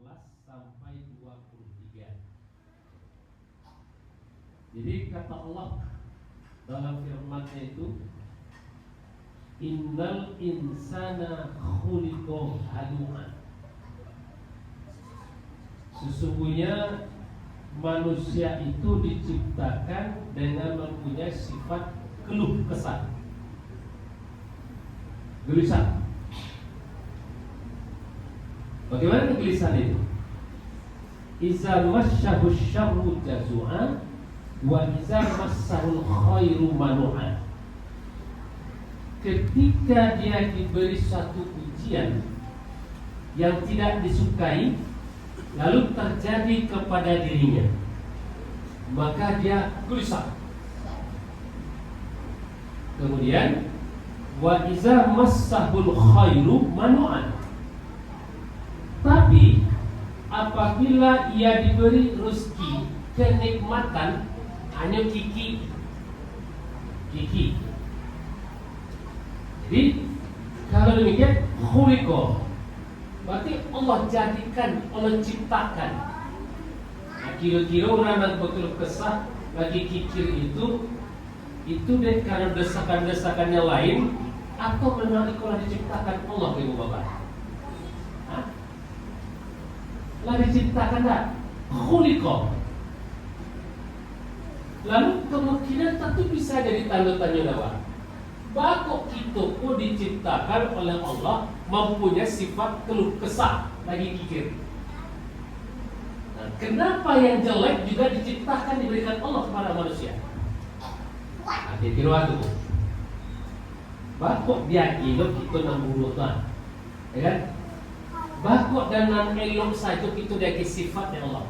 14 sampai 23. Jadi kata Allah dalam firman-Nya itu, innal insana khuliqa halu'an. Sesungguhnya manusia itu diciptakan dengan mempunyai sifat keluh kesah, gelisah. Bagaimana kegelisahan itu? Iza masyahu syarru jazu'an wa iza massahul khairu manu'an. Ketika dia diberi satu ujian yang tidak disukai, lalu terjadi kepada dirinya, maka dia gelisah. Kemudian wa iza massahul khairu manu'an. Tapi apabila ia diberi rezeki, kenikmatan, hanya kiki. Jadi kalau demikian khuliqa, berarti Allah jadikan, Allah ciptakan. Nah, kira-kira orang yang betul kesah lagi kikir itu deh karena desakan-desakannya lain, atau memang itulah diciptakan Allah, ibu bapak? Hah? Lah diciptakan tak? Khuliqa. Lalu kemungkinan tentu bisa jadi tanda tanya apa? Bahwa kita pun diciptakan oleh Allah mempunyai sifat keluh kesah, lagi kikir. Nah, kenapa yang jelek juga diciptakan, diberikan Allah kepada manusia? Nah, kira-kira itu. Bahwa dia hidup kita nambung Tuhan, ya kan? Bahwa dan nan elok saja kita dia sifat ya Allah.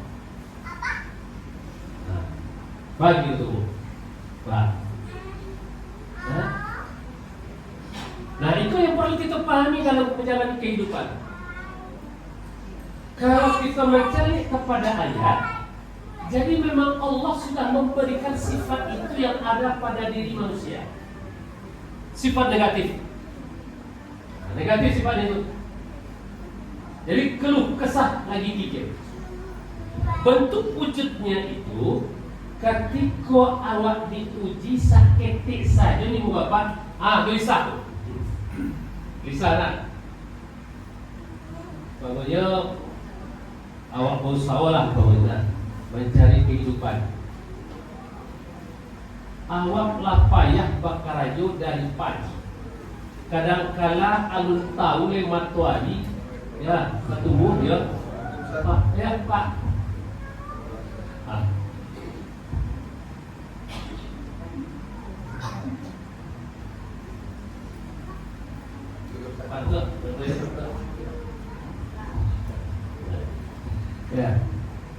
Nah, bagi itu, Pak. Nah, itu yang perlu kita pahami dalam perjalanan kehidupan. Kalau kita mencari kepada ayat, jadi memang Allah sudah memberikan sifat itu yang ada pada diri manusia. Sifat negatif. Nah, negatif sifat itu. Jadi keluh kesah, lagi kikir. Bentuk wujudnya itu ketika awak diuji saketik saja nih bapak, gelisah. Di sana, pokoknya awak berusaha lah pokoknya mencari kehidupan. Awak lah payah bakarajo dari pagi. Kadangkala alun tahu le matuari, ya ketemu ya, Pak, ya Pak. Ya,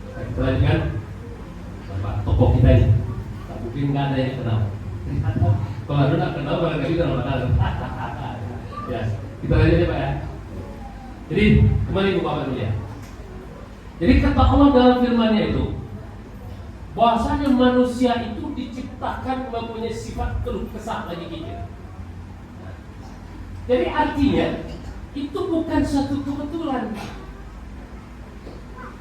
kita lanjutkan Bapak tokoh kita ini. Tak mungkin nggak ada yang kenal. Kalau ada nggak kenal, barangkali kita nggak kenal. Ya, kita lanjut ya Pak ya. Jadi kembali ke Bapak dulu ya. Jadi kata Allah dalam firman-Nya itu, bahwasanya manusia itu diciptakan mempunyai sifat keluh kesah, lagi kikir. Jadi artinya itu bukan suatu kebetulan.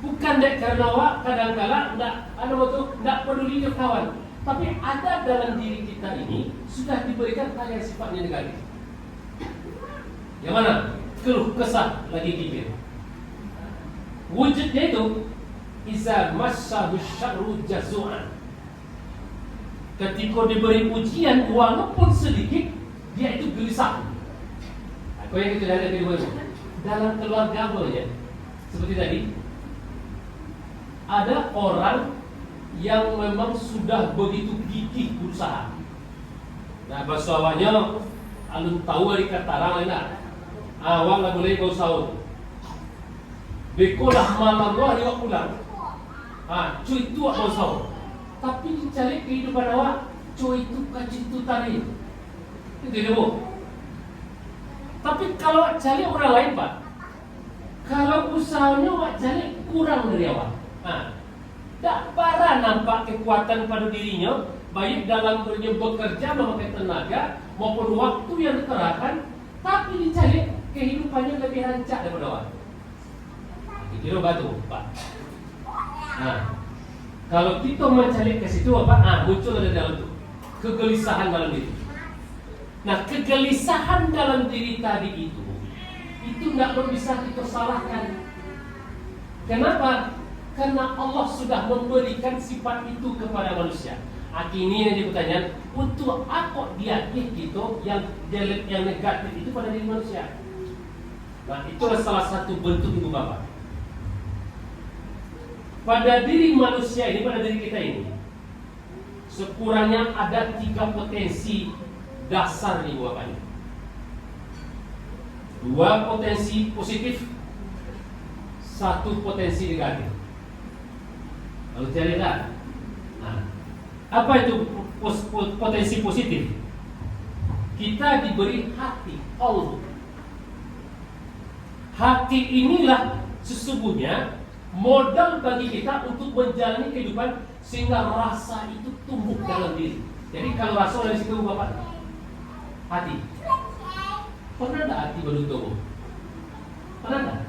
Bukan dek karena awak kadang-kala enggak peduli ke kawan, tapi ada dalam diri kita ini sudah diberikan hal yang sifatnya negatif. Yang mana? Keluh kesah, lagi kikir. Wujudnya itu iza massahu syarru jazu'an. Ketika diberi ujian walaupun sedikit, dia itu gelisah. Apa yang kita lihat di dalam keluarga ya, seperti tadi, ada orang yang memang sudah begitu gigih berusaha. Nah, bahasa awalnya alun tahu dari kata orang lain. Awal nggak boleh kau sahur. Bekolah malam luar dia pulang. Cuy itu kau sahur. Tapi dicari kehidupan awak, cuy itu kacit tu tadi. Itu dia bu. Tapi kalau cari orang lain Pak, kalau usahanya awak cari kurang dari awak. Tak parah nampak kekuatan pada dirinya, baik dalam bekerja memakai tenaga maupun waktu yang dikerahkan, tapi dicari kehidupannya lebih rancak daripada awak. kira batu, Pak. Nah, kalau kita mencari ke situ apa? Muncul ada dalam itu kegelisahan dalam diri. Nah, kegelisahan dalam diri tadi itu nggak bisa kita salahkan. Kenapa? Karena Allah sudah memberikan sifat itu kepada manusia. Akhirnya jadi pertanyaan, untuk apa dia gitu yang jelek, yang negatif itu pada diri manusia? Nah, itulah salah satu bentuk ibu bapak. Pada diri manusia ini, pada diri kita ini, sekurangnya ada 3 potensi dasar ibu bapak ini. 2 potensi positif, 1 potensi negatif. Lalu cari lihat. Nah, apa itu potensi positif? Kita diberi hati, qalb. Hati inilah sesungguhnya modal bagi kita untuk menjalani kehidupan sehingga rasa itu tumbuh dalam diri. Jadi kalau rasa dari situ Bapak, hati. Pernah enggak hati baru tumbuh? Pernah enggak?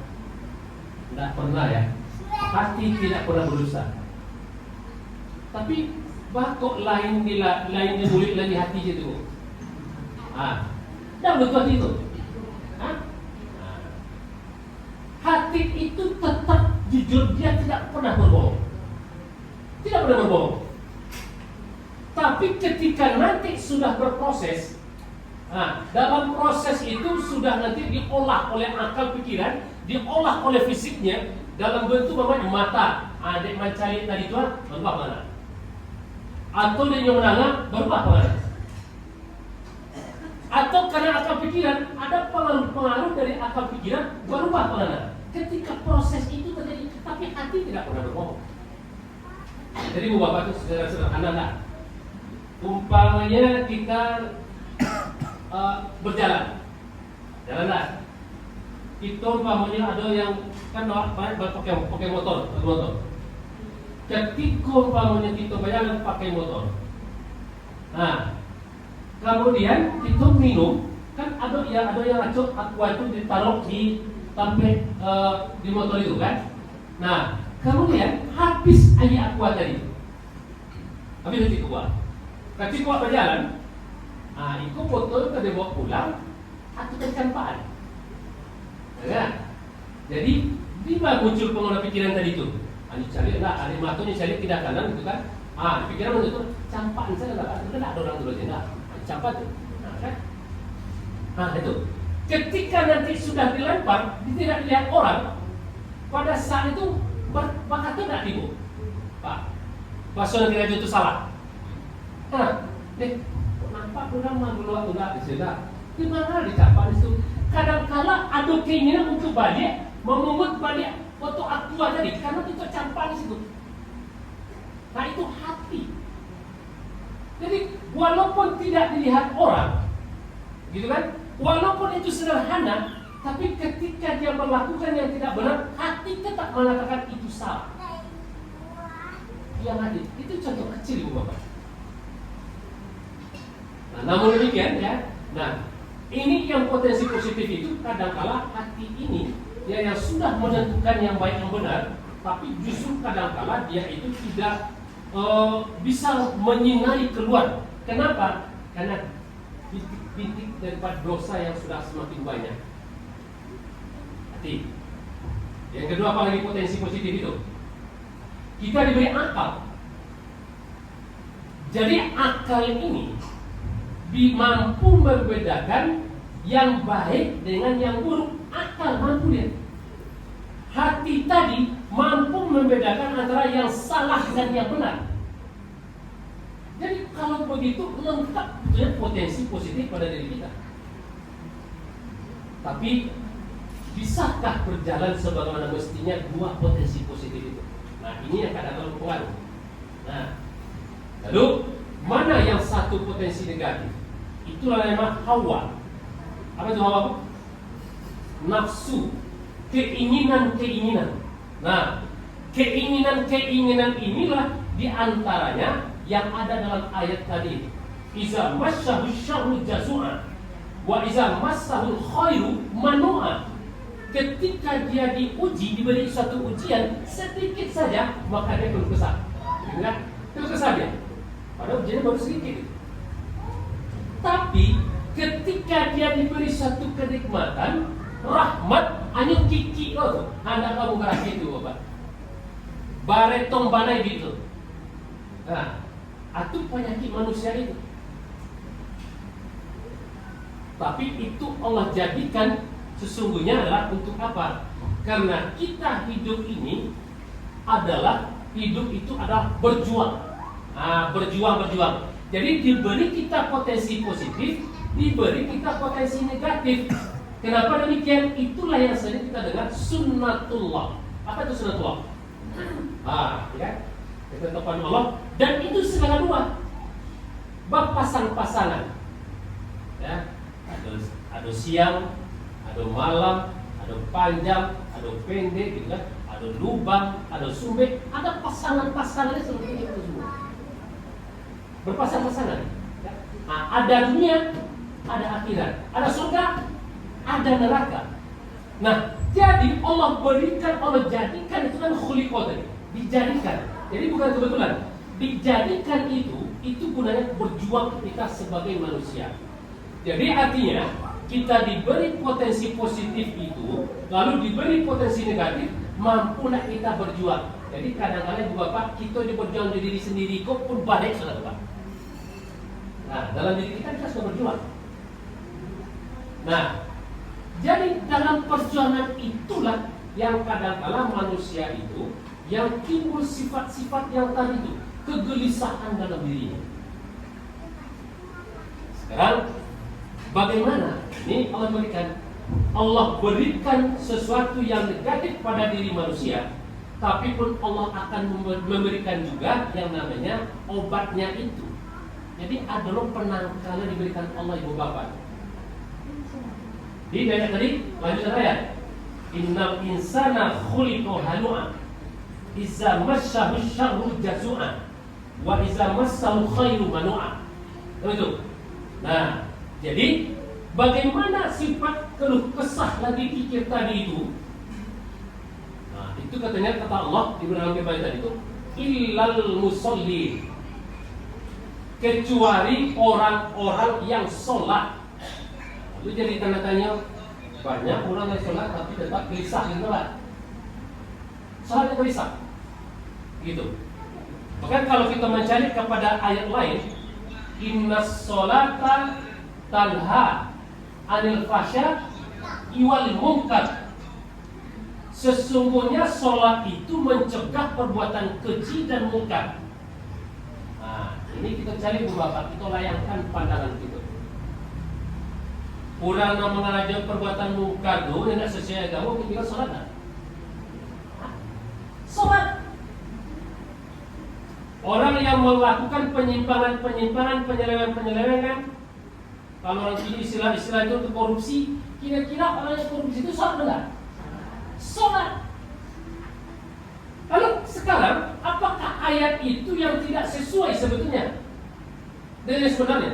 Enggak pernah ya. Hati tidak pernah berusaha. Tapi kok lain dimulik lagi hati itu. Dah betul hati itu. Hati itu tetap jujur, dia tidak pernah berbohong. Tidak pernah berbohong. Tapi ketika nanti sudah berproses, dalam proses itu sudah nanti diolah oleh akal pikiran, diolah oleh fisiknya dalam bentuk mata. Adik mencari tadi itu berubah mana? Atau dia menangah berubah mana? Atau karena akal pikiran ada pengaruh dari akal pikiran berubah mana? Ketika proses itu terjadi, tapi hati tidak pernah berbohong. Jadi Bapak itu sederhana. Umpamanya kita berjalan, jalan. Itu umpamanya ada yang kan pakai motor. Ketika umpamanya kita berjalan pakai motor, kemudian kita minum, kan ada yang racun aqua itu ditaruh sampai di motor itu kan. Nah, kemudian habis air aqua tadi, habis itu keluar. Ketika berjalan, itu botol kita dibawa pulang atau kecampaan. Ya, jadi tiba muncul pengelola pikiran tadi itu. Cari lah, ada matunya cari tidak kanan gitu kan. Pikiran itu campaan saya lah, kan ada orang dulu aja, campak tuh. Itu. Ketika nanti sudah dilempar, tidak dilihat orang, pada saat itu bakal tidak ibu, Pak. Pasal kira itu salah. Nampak orang dulu di sini. Di mana dicampak itu? Kadang-kala ada keinginan untuk balik, memungut balik foto aqua tadi, karena itu campak di situ. Nah itu hati. Jadi walaupun tidak dilihat orang, gitu kan? Walaupun itu sederhana, tapi ketika dia melakukan yang tidak benar, hati tetap mengatakan itu salah. Yang hadir, itu contoh kecil ibu bapak. Namun demikian ya, ini yang potensi positif itu kadangkala hati ini ya yang sudah menentukan yang baik yang benar, tapi justru kadangkala dia itu tidak bisa menyinari keluar. Kenapa? Karena bintik daripada dosa yang sudah semakin banyak. Hati. Yang kedua, apalagi potensi positif itu? Kita diberi akal. Jadi akal ini mampu membedakan yang baik dengan yang buruk. Akal mampu dia. Hati tadi mampu membedakan antara yang salah dan yang benar. Jadi kalau begitu lengkap potensi positif pada diri kita. Tapi bisakah berjalan sebagaimana mestinya dua potensi positif itu? Nah ini yang kadang-kadang berpengaruh. Lalu mana yang satu potensi negatif? Itulah nama hawa. Apa itu hawa? Nafsu, keinginan-keinginan. Nah, keinginan-keinginan inilah diantaranya yang ada dalam ayat tadi. Iza massahu syarru jazua wa iza massahu khairu manua. ketika dia diuji, diberi suatu ujian sedikit saja, maka dia keluh kesah. Gitu kan? Keluh kesah dia. Padahal ujiannya baru sedikit. Tapi ketika dia diberi satu kenikmatan, rahmat, hanya kiki loh, anak kamu ngerasa itu bapak. Baretong banai gitu. Nah, itu penyakit manusia itu. Tapi itu Allah jadikan sesungguhnya adalah untuk apa? Karena kita hidup ini adalah, hidup itu adalah berjuang. Berjuang. Jadi diberi kita potensi positif, diberi kita potensi negatif. Kenapa demikian? Itulah yang sering kita dengar sunnatullah. Apa itu sunnatullah? Ya, ketetapan Allah. Dan itu segala dua, bab pasang-pasangan. Ya, ada siang, ada malam, ada panjang, ada pendek, gitu kan? Ada lubang, ada sumber, ada pasangan-pasangannya seperti itu semua. Berpasang-pasangan. Ya. Ada dunia, ada akhirat, ada surga, ada neraka. Nah, jadi Allah berikan, Allah jadikan itu kan khuliqah tadi, dijadikan. Jadi bukan kebetulan. Dijadikan itu gunanya berjuang kita sebagai manusia. Jadi artinya kita diberi potensi positif itu, lalu diberi potensi negatif, mampulah kita berjuang. Jadi kadang-kadang Ibu Bapak, kita berjuang di diri sendiri kok pun balik saudara Bapak. Nah, dalam diri kita sudah berjuang. Nah, jadi dalam perjuangan itulah yang kadang-kadang manusia itu yang timbul sifat-sifat yang tadi itu, kegelisahan dalam dirinya. Sekarang bagaimana? Ini Allah berikan sesuatu yang negatif pada diri manusia, tapi pun Allah akan memberikan juga yang namanya obatnya itu. Jadi ada loh penangkalnya diberikan Allah Ibu Bapak. Di ayat tadi, lanjut ayat. Innal insana khuliqa halu'a. Iza massahu syarru jazu'a. Wa iza massahu khairu manu'a. Itu. Nah, jadi bagaimana sifat keluh kesah lagi pikir tadi itu? Nah, itu katanya kata Allah di dalam ayat tadi itu, illal musolli, kecuali orang-orang yang sholat. Itu jadi tanda tanya, banyak orang yang sholat tapi tetap gelisah di sholat. Sholatnya gelisah, gitu. Bahkan kalau kita mencari kepada ayat lain, innas sholata tanha anil fasya iwal munkar. Sesungguhnya sholat itu mencegah perbuatan keji dan munkar. Nah, ini kita cari Bu Bapak, kita layangkan pandangan kita. Orang yang mengajar perbuatan munkar itu yang tidak sesuai agama, kita sholat tak? Sholat. Orang yang melakukan penyimpangan, penyelewengan, kalau orang sini istilah itu untuk korupsi, kira-kira orang yang korupsi itu sholat enggak? Sholat. Lalu sekarang, apakah ayat itu yang tidak sesuai sebetulnya dengan yang sebenarnya?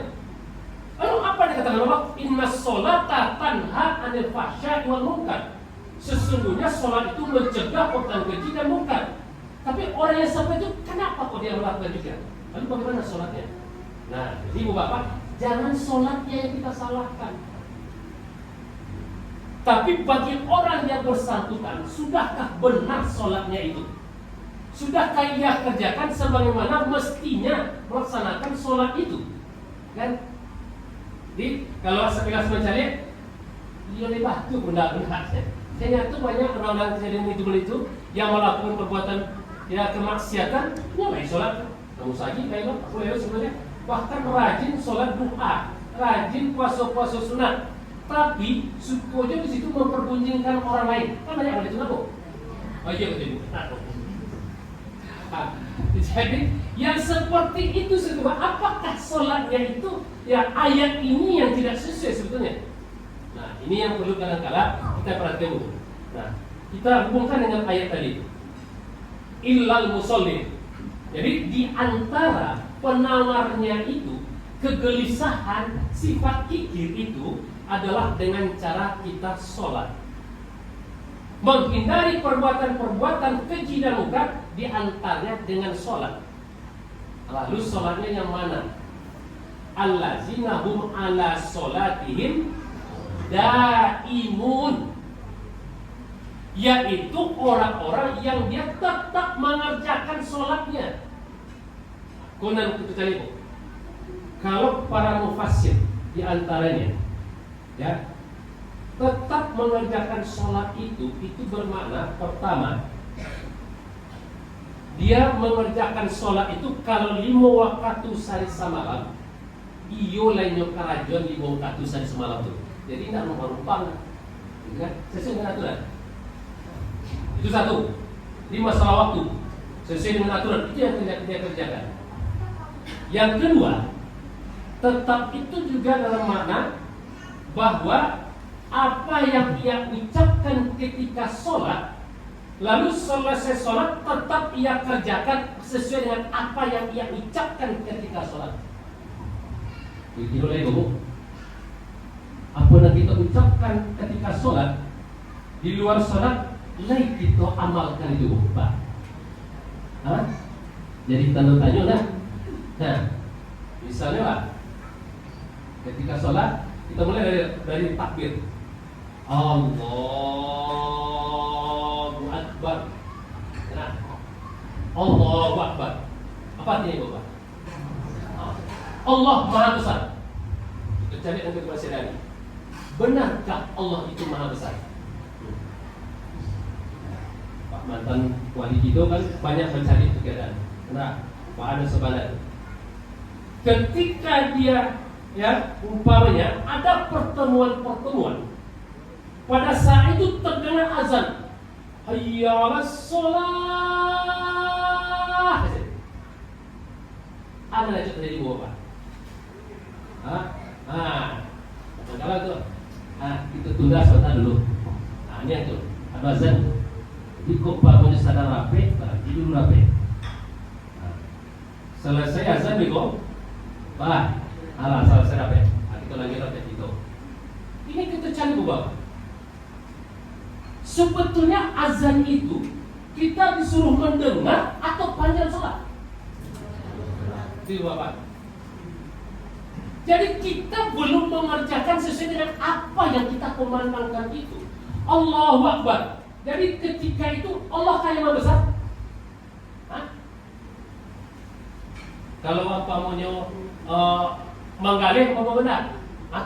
Lalu apa dikatakan Allah? Innas sholata tanha anil fahsya'i wal munkar. Sesungguhnya sholat itu mencegah perbuatan keji dan munkar. Tapi orang yang sampai itu kenapa kok dia melakukan juga? Lalu bagaimana sholatnya? Nah, jadi Ibu Bapak, jangan sholatnya yang kita salahkan. Tapi bagi orang yang bersangkutan, sudahkah benar sholatnya itu? Sudahkah ia kerjakan sebagaimana mestinya melaksanakan sholat itu? Kan? Jadi kalau sekilas mencari, dia lebih benda-benda. Saya tuh banyak orang-orang kejadian itu yang melakukan perbuatan ya kemaksiatan, nyamai sholat. Kamu saji kayak aku lewat sebenarnya. Bahkan rajin sholat duha, rajin puasa-puasa sunat. Tapi sukojo di situ mempergunjingkan orang lain. Kan banyak orang itu nabo. Oh iya betul. Jadi yang seperti itu sebetulnya, apakah sholatnya itu ya ayat ini yang tidak sesuai sebetulnya? Nah, ini yang perlu kadang-kala kita perhatikan dulu. Nah, kita hubungkan dengan ayat tadi. Illal musolli. Jadi di antara penawarnya itu, kegelisahan, sifat kikir itu adalah dengan cara kita sholat. menghindari perbuatan-perbuatan keji dan munkar, di antaranya dengan sholat. Lalu sholatnya yang mana? Allazina hum ala sholatihim daimun, yaitu orang-orang yang dia tetap mengerjakan sholatnya. Konon itu kalau para mufassir di antaranya, ya, tetap mengerjakan sholat itu bermakna pertama, dia mengerjakan sholat itu kalau 5 waktu sehari semalam, iyo lainnya kerajuan 5 waktu sehari semalam itu. Jadi tidak rumpang-rumpang, ya, sesuai dengan aturan. Itu satu. 5 masalah waktu sesuai dengan aturan, itu yang dia kerjakan. Yang kedua, tetap itu juga dalam makna bahwa apa yang ia ucapkan ketika sholat, lalu selesai sholat tetap ia kerjakan sesuai dengan apa yang ia ucapkan ketika sholat. Begitu lagi, apa yang kita ucapkan ketika sholat, di luar sholat, lain kita amalkan itu, Pak. Hah? Jadi tanda tanya lah. Nah, misalnya lah, ketika sholat kita mulai dari takbir, Allahu Akbar. Nah, Allahu Akbar. Apa artinya Bapak? Allah Maha Besar. Kita cari dengan kekuasaan. Benarkah Allah itu Maha Besar? Pak mantan wali kita kan banyak mencari keadaan. Nah, Pak ada sebadan. Ketika dia, ya, umpamanya ada pertemuan-pertemuan, pada saat itu terdengar azan, hayya 'alas shalah. Apa yang terjadi Bapak? Kalau itu, kita tunda sebentar dulu. Ini yang tuh, ada azan. Jadi kok Pak mau sadar rapi, tidur rapi. Selesai azan nih kok, Pak, selesai rapi. Kita lagi rapi itu. Ini kita cari Bapak. Sebetulnya azan itu kita disuruh mendengar atau panjang sholat? Itu Bapak. Jadi kita belum mengerjakan sesuai dengan apa yang kita kumandangkan itu. Allahu Akbar. Jadi ketika itu Allah yang Maha Besar. Kalau apa maunya menggali apa benar?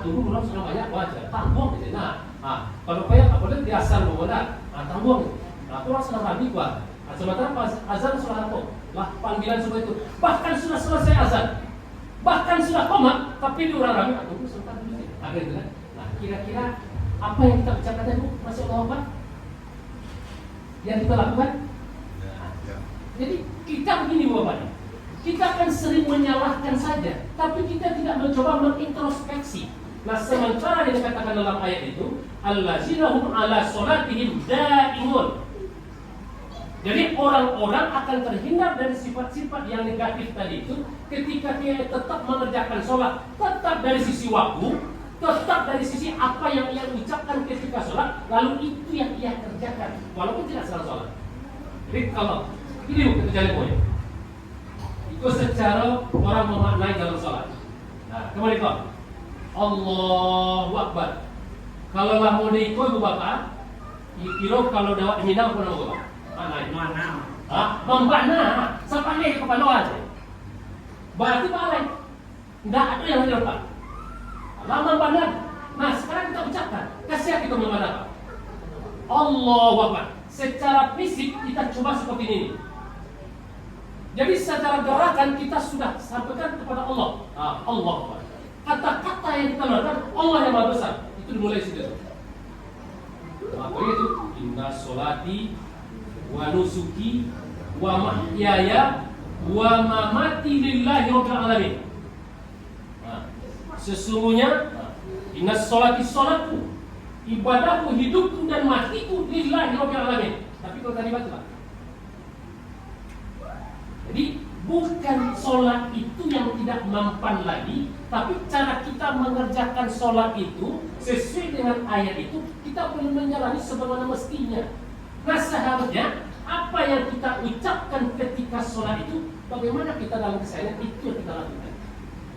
Turun belum sudah banyak wajar. Tanggung di sini. Kalau banyak apa di asal benar? Tanggung. Aku orang sedang rabi kuat. Sementara pas azan sudah apa? Lah panggilan semua itu. Bahkan sudah selesai azan. Bahkan sudah komat, tapi di orang rabi tunggu sebentar dulu. Gitu kan? Nah, kira-kira apa yang kita ucapkan tadi, Masya Allah, Pak? Yang kita lakukan? Jadi kita begini Bapak, kita akan sering menyalahkan saja, tapi kita tidak mencoba mengintrospeksi. Nah, sementara yang dikatakan dalam ayat itu, allazina hum ala sholatihim daimun. Jadi orang-orang akan terhindar dari sifat-sifat yang negatif tadi itu ketika dia tetap mengerjakan sholat, tetap dari sisi waktu, tetap dari sisi apa yang ia ucapkan ketika sholat, lalu itu yang ia kerjakan walaupun tidak salah sholat. Jadi kalau ini kita jadi poin, itu secara orang memaknai dalam sholat. Nah, kembali kok Allahu Akbar. Kalau lah mau diikut Bapak, kira kalau dapat minang apa nama Bapak? Mana? Membana sampai ke kepala aja. Berarti balik. Tidak ada yang lepas. Lama membana. Nah, sekarang kita ucapkan. Kasih kita membana. Allahu Akbar. Secara fisik kita coba seperti ini. Jadi secara gerakan kita sudah sampaikan kepada Allah. Allah Akbar. Kata-kata yang kita lakukan Allah yang Maha Besar. Itu dimulai situ. Maka itu inna sholati wa nusuki wa mahyaya wa mamati lillahi rabbil alamin. Sesungguhnya inna sholati sholatku, ibadahku, hidupku dan matiku lillahi rabbil alamin. Tapi kalau tadi baca, jadi bukan sholat itu yang tidak mempan lagi, tapi cara kita mengerjakan sholat itu sesuai dengan ayat itu, kita belum menjalani sebagaimana mestinya. Nah seharusnya apa yang kita ucapkan ketika sholat itu, bagaimana kita dalam keseharian itu yang kita lakukan.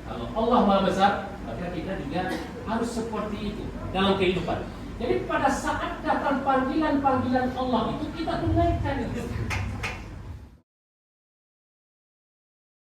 Kalau Allah Maha Besar, maka kita juga harus seperti itu dalam kehidupan. Jadi pada saat datang panggilan-panggilan Allah itu, kita tunaikan itu.